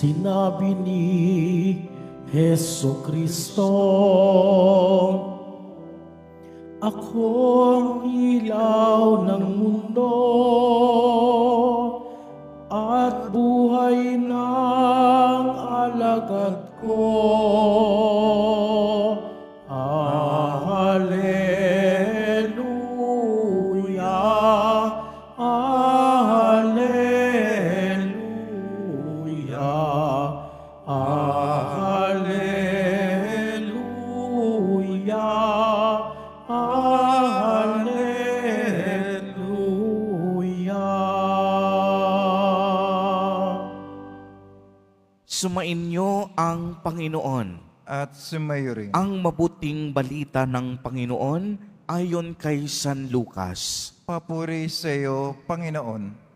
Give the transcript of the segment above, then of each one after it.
Sinabi ni Jesucristo, ako ang ilaw ng mundo at buhay ng alagad ko. Hallelujah, Hallelujah, Hallelujah, Hallelujah. Sumainyo ang Panginoon. At sumayo rin. Ang mabuting balita ng Panginoon ayon kay San Lucas. Papuri sa iyo, Panginoon.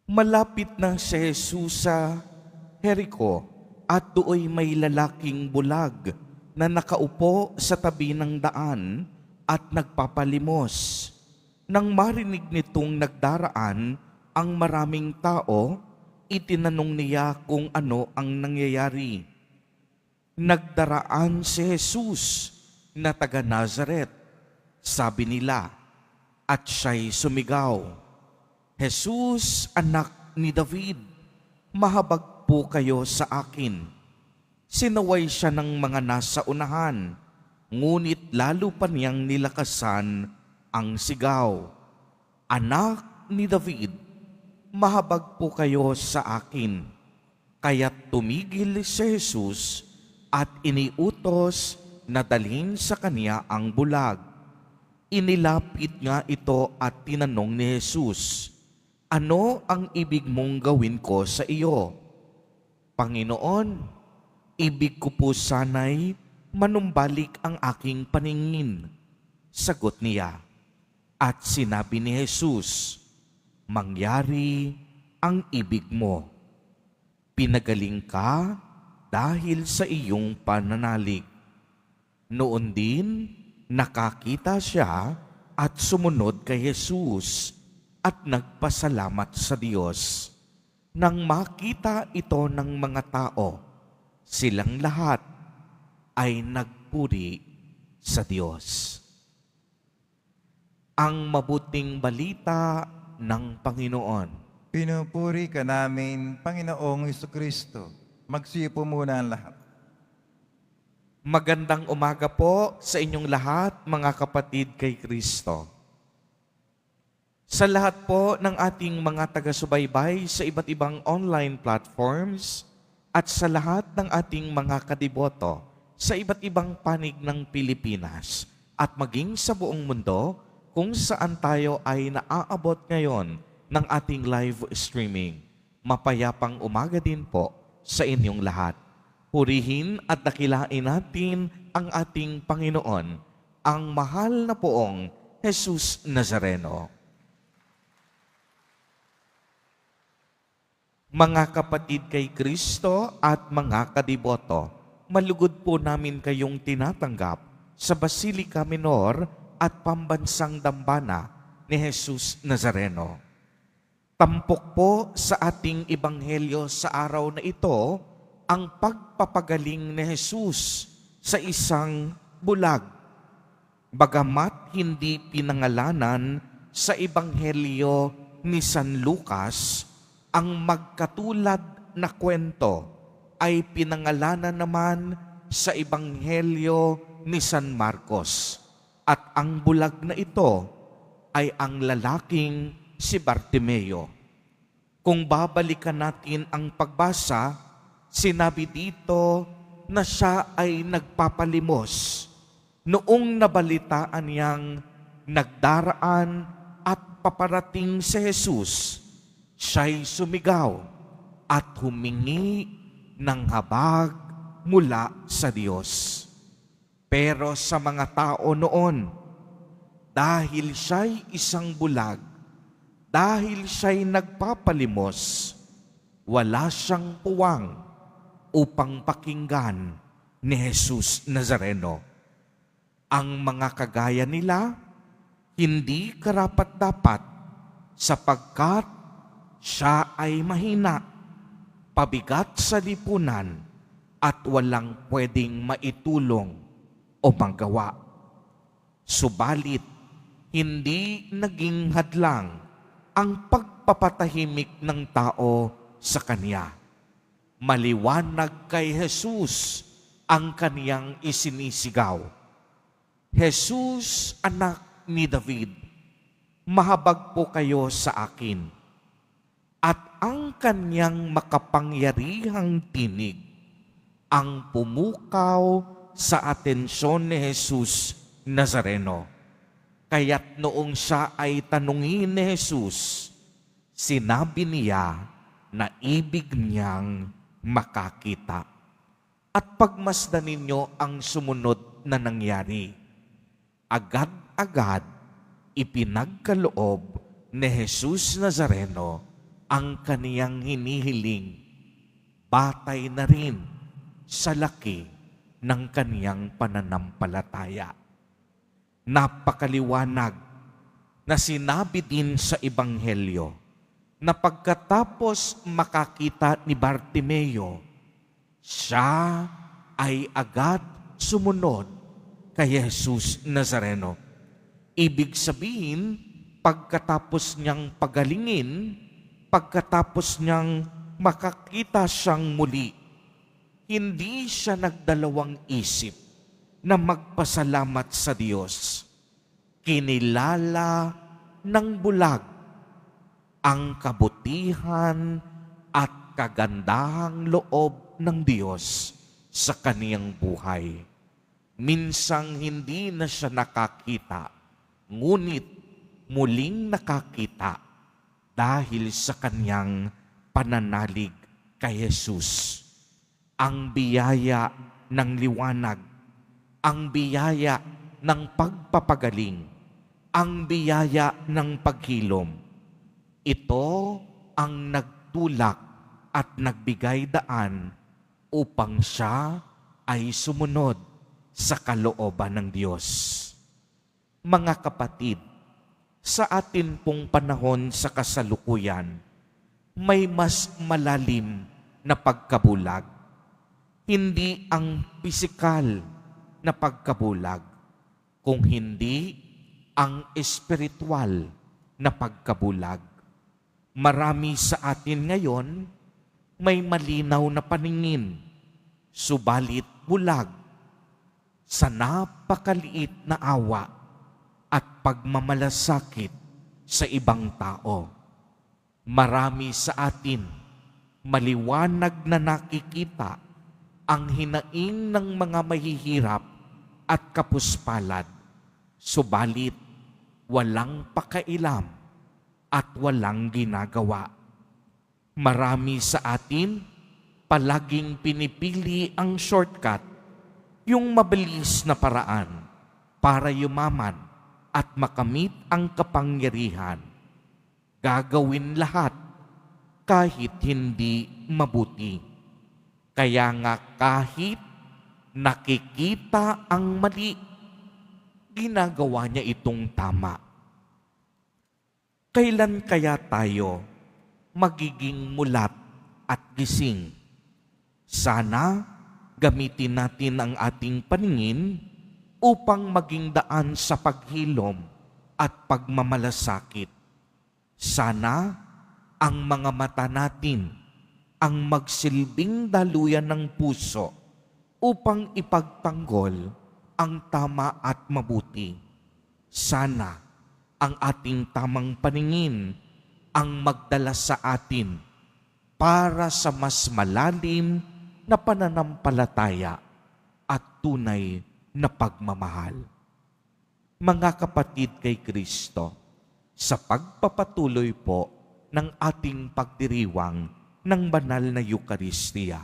Malapit na si Jesus sa Jericho at dooy may lalaking bulag na nakaupo sa tabi ng daan at nagpapalimos. Nang marinig nitong nagdaraan ang maraming tao, itinanong niya kung ano ang nangyayari. Nagdaraan si Jesus na taga Nazaret, sabi nila, at siya'y sumigaw, Jesus, anak ni David, mahabag po kayo sa akin. Sinaway siya ng mga nasa unahan, ngunit lalo pa niyang nilakasan ang sigaw, Anak ni David, mahabag po kayo sa akin. Kaya't tumigil si Jesus at iniutos na dalhin sa kanya ang bulag. Inilapit nga ito at tinanong ni Jesus, Ano ang ibig mong gawin ko sa iyo? Panginoon, ibig ko po sana'y manumbalik ang aking paningin. Sagot niya. At sinabi ni Jesus, Mangyari ang ibig mo. Pinagaling ka dahil sa iyong pananalig. Noon din, nakakita siya at sumunod kay Jesus at nagpasalamat sa Diyos. Nang makita ito ng mga tao, silang lahat ay nagpuri sa Diyos. Ang mabuting balita ng Panginoon. Pinupuri ka namin, Panginoong Jesucristo. Magsipo muna ang lahat. Magandang umaga po sa inyong lahat, mga kapatid kay Kristo. Sa lahat po ng ating mga taga-subaybay sa iba't ibang online platforms at sa lahat ng ating mga kadiboto sa iba't ibang panig ng Pilipinas at maging sa buong mundo kung saan tayo ay naaabot ngayon ng ating live streaming. Mapayapang umaga din po sa inyong lahat. Purihin at dakilain natin ang ating Panginoon, ang mahal na poong Jesus Nazareno. Mga kapatid kay Kristo at mga kadiboto, malugod po namin kayong tinatanggap sa Basilica Minor at Pambansang Dambana ni Jesus Nazareno. Tampok po sa ating ebanghelyo sa araw na ito ang pagpapagaling ni Jesus sa isang bulag. Bagamat hindi pinangalanan sa ebanghelyo ni San Lucas, ang magkatulad na kwento ay pinangalanan naman sa ebanghelyo ni San Marcos. At ang bulag na ito ay ang lalaking si Bartimeo. Kung babalikan natin ang pagbasa, sinabi dito na siya ay nagpapalimos noong nabalitaan niyang nagdaraan at paparating si Jesus. Siya'y sumigaw at humingi ng habag mula sa Diyos. Pero sa mga tao noon, dahil siya'y isang bulag, dahil siya'y nagpapalimos, wala siyang puwang upang pakinggan ni Jesus Nazareno. Ang mga kagaya nila, hindi karapat-dapat sapagkat Siya ay mahina, pabigat sa lipunan, at walang pwedeng maitulong o magawa. Subalit, hindi naging hadlang ang pagpapatahimik ng tao sa Kanya. Maliwanag kay Jesus ang Kaniyang isinisigaw. Jesus, anak ni David, mahabag po kayo sa akin. At ang Kaniyang makapangyarihang tinig ang pumukaw sa atensyon ni Jesus Nazareno. Kaya't noong siya ay tanungin ni Jesus, sinabi niya na ibig niyang makakita. At pagmasdan ninyo ang sumunod na nangyari. Agad-agad ipinagkaloob ni Jesus Nazareno ang kaniyang hinihiling, batay na rin sa laki ng kaniyang pananampalataya. Napakaliwanag na sinabi din sa Ebanghelyo na pagkatapos makakita ni Bartimeo, siya ay agad sumunod kay Jesus Nazareno. Ibig sabihin, pagkatapos niyang pagalingin, pagkatapos niyang makakita siyang muli, hindi siya nagdalawang isip na magpasalamat sa Diyos. Kinilala ng bulag ang kabutihan at kagandahang loob ng Diyos sa kaniyang buhay. Minsang hindi na siya nakakita, ngunit muling nakakita dahil sa kaniyang pananalig kay Jesus. Ang biyaya ng liwanag, ang biyaya ng pagpapagaling, ang biyaya ng paghilom. Ito ang nagtulak at nagbigay daan upang siya ay sumunod sa kalooban ng Diyos. Mga kapatid, sa atin pong panahon sa kasalukuyan, may mas malalim na pagkabulag. Hindi ang pisikal na pagkabulag, kung hindi ang espiritual na pagkabulag. Marami sa atin ngayon may malinaw na paningin, subalit bulag sa napakaliit na awa at pagmamalasakit sa ibang tao. Marami sa atin maliwanag na nakikita ang hinaing ng mga mahihirap at kapuspalad, subalit walang pakailam at walang ginagawa. Marami sa atin palaging pinipili ang shortcut, yung mabilis na paraan para yumaman at makamit ang kapangyarihan. Gagawin lahat kahit hindi mabuti. Kaya nga kahit nakikita ang mali, ginagawa niya itong tama. Kailan kaya tayo magiging mulat at gising? Sana gamitin natin ang ating paningin upang maging daan sa paghilom at pagmamalasakit. Sana ang mga mata natin ang magsilbing daluyan ng puso upang ipagtanggol ang tama at mabuti. Sana ang ating tamang paningin ang magdala sa atin para sa mas malalim na pananampalataya at tunay na pagmamahal. Mga kapatid kay Kristo, sa pagpapatuloy po ng ating pagdiriwang ng banal na Eucharistia,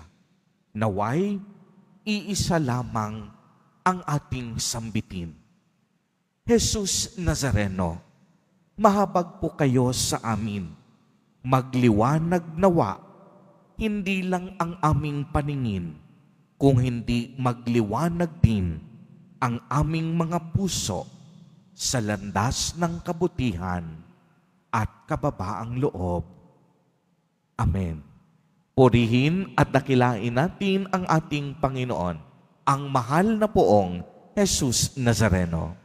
naway iisa lamang ang ating sambitin. Jesus Nazareno, mahabag po kayo sa amin. Magliwanag nawa, hindi lang ang aming paningin, kung hindi magliwanag din ang aming mga puso sa landas ng kabutihan at kababaang loob. Amen. Purihin at dakilain natin ang ating Panginoon, ang mahal na poong Jesus Nazareno.